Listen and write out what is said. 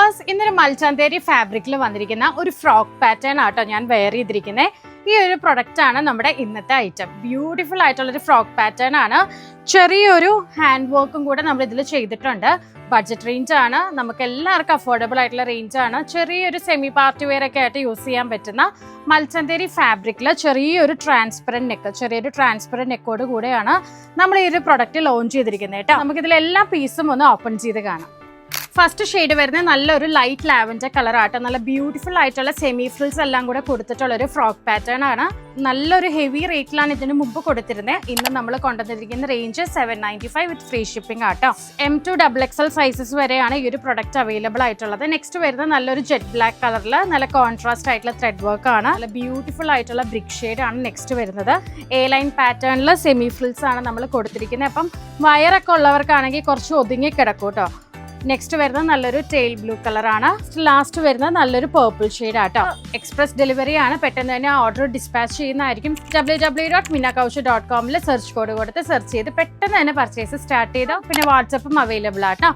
Viewers, ഇന്നൊരു മൽച്ചാന്തേരി ഫാബ്രിക്കിൽ വന്നിരിക്കുന്ന ഒരു ഫ്രോക്ക് പാറ്റേൺ ആട്ടോ ഞാൻ വെയർ ചെയ്തിരിക്കുന്നത്. ഈ ഒരു പ്രൊഡക്റ്റ് ആണ് നമ്മുടെ ഇന്നത്തെ ഐറ്റം. ബ്യൂട്ടിഫുൾ ആയിട്ടുള്ളൊരു ഫ്രോക്ക് പാറ്റേൺ ആണ്. ചെറിയൊരു ഹാൻഡ് വർക്കും കൂടെ നമ്മൾ ഇതിൽ ചെയ്തിട്ടുണ്ട്. ബഡ്ജറ്റ് റേഞ്ച് ആണ്, നമുക്ക് എല്ലാവർക്കും അഫോർഡബിൾ ആയിട്ടുള്ള റേഞ്ച് ആണ്. ചെറിയൊരു സെമി പാർട്ടി വെയർ ഒക്കെ ആയിട്ട് യൂസ് ചെയ്യാൻ പറ്റുന്ന മൽച്ചാന്തേരി ഫാബ്രിക്കിൽ ചെറിയൊരു ട്രാൻസ്പെറൻറ്റ് നെക്കോട് കൂടെയാണ് നമ്മൾ ഈ ഒരു പ്രൊഡക്റ്റ് ലോഞ്ച് ചെയ്തിരിക്കുന്നത് കേട്ടോ. നമുക്കിതിൽ എല്ലാ പീസും ഒന്ന് ഓപ്പൺ ചെയ്ത് കാണാം. ഫസ്റ്റ് ഷെയ്ഡ് വരുന്നത് നല്ലൊരു ലൈറ്റ് ലാവൻഡർ കളർ ആട്ടോ. നല്ല ബ്യൂട്ടിഫുൾ ആയിട്ടുള്ള സെമി ഫ്രിൽസ് എല്ലാം കൂടെ കൊടുത്തിട്ടുള്ള ഒരു ഫ്രോക്ക് പാറ്റേൺ ആണ്. നല്ലൊരു ഹെവി റേറ്റിലാണ് ഇതിന് മുമ്പ് കൊടുത്തിരുന്നത്. ഇന്ന് നമ്മൾ കൊണ്ടുവന്നിരിക്കുന്ന റേഞ്ച് 795 വിത്ത് ഫ്രീ ഷിപ്പിംഗ് ആട്ടോ. M2 XXL സൈസസ് വരെയാണ് ഈ ഒരു പ്രൊഡക്റ്റ് അവൈലബിൾ ആയിട്ടുള്ളത്. നെക്സ്റ്റ് വരുന്നത് നല്ലൊരു ജെറ്റ് ബ്ലാക്ക് കളറിൽ നല്ല കോൺട്രാസ്റ്റ് ആയിട്ടുള്ള ത്രെഡ് വർക്ക് ആണ്. നല്ല ബ്യൂട്ടിഫുൾ ആയിട്ടുള്ള ബ്രിക്ക് ഷെയ്ഡ് ആണ് നെക്സ്റ്റ് വരുന്നത്. എ ലൈൻ പാറ്റേണിൽ സെമി ഫ്രിൽസ് ആണ് നമ്മൾ കൊടുത്തിരിക്കുന്നത്. അപ്പം വയറൊക്കെ ഉള്ളവർക്കാണെങ്കിൽ കുറച്ച് ഒതുങ്ങി കിടക്കും കേട്ടോ. നെക്സ്റ്റ് വരുന്നത് നല്ലൊരു ടെയിൽ ബ്ലൂ കളർ ആണ്. ലാസ്റ്റ് വരുന്നത് നല്ലൊരു പേർപ്പിൾ ഷെയ്ഡ് ആട്ടോ. എക്സ്പ്രസ് ഡെലിവറി ആണ്. പെട്ടെന്ന് തന്നെ ഓർഡർ ഡിസ്പാച്ച് ചെയ്യുന്നതായിരിക്കും. www.minakaush.com സെർച്ച് കോഡ് കൊടുത്ത് സെർച്ച് ചെയ്ത് പെട്ടെന്ന് തന്നെ പർച്ചേസ് സ്റ്റാർട്ട് ചെയ്തോ. പിന്നെ വാട്സപ്പും അവൈലബിൾ ആട്ടോ.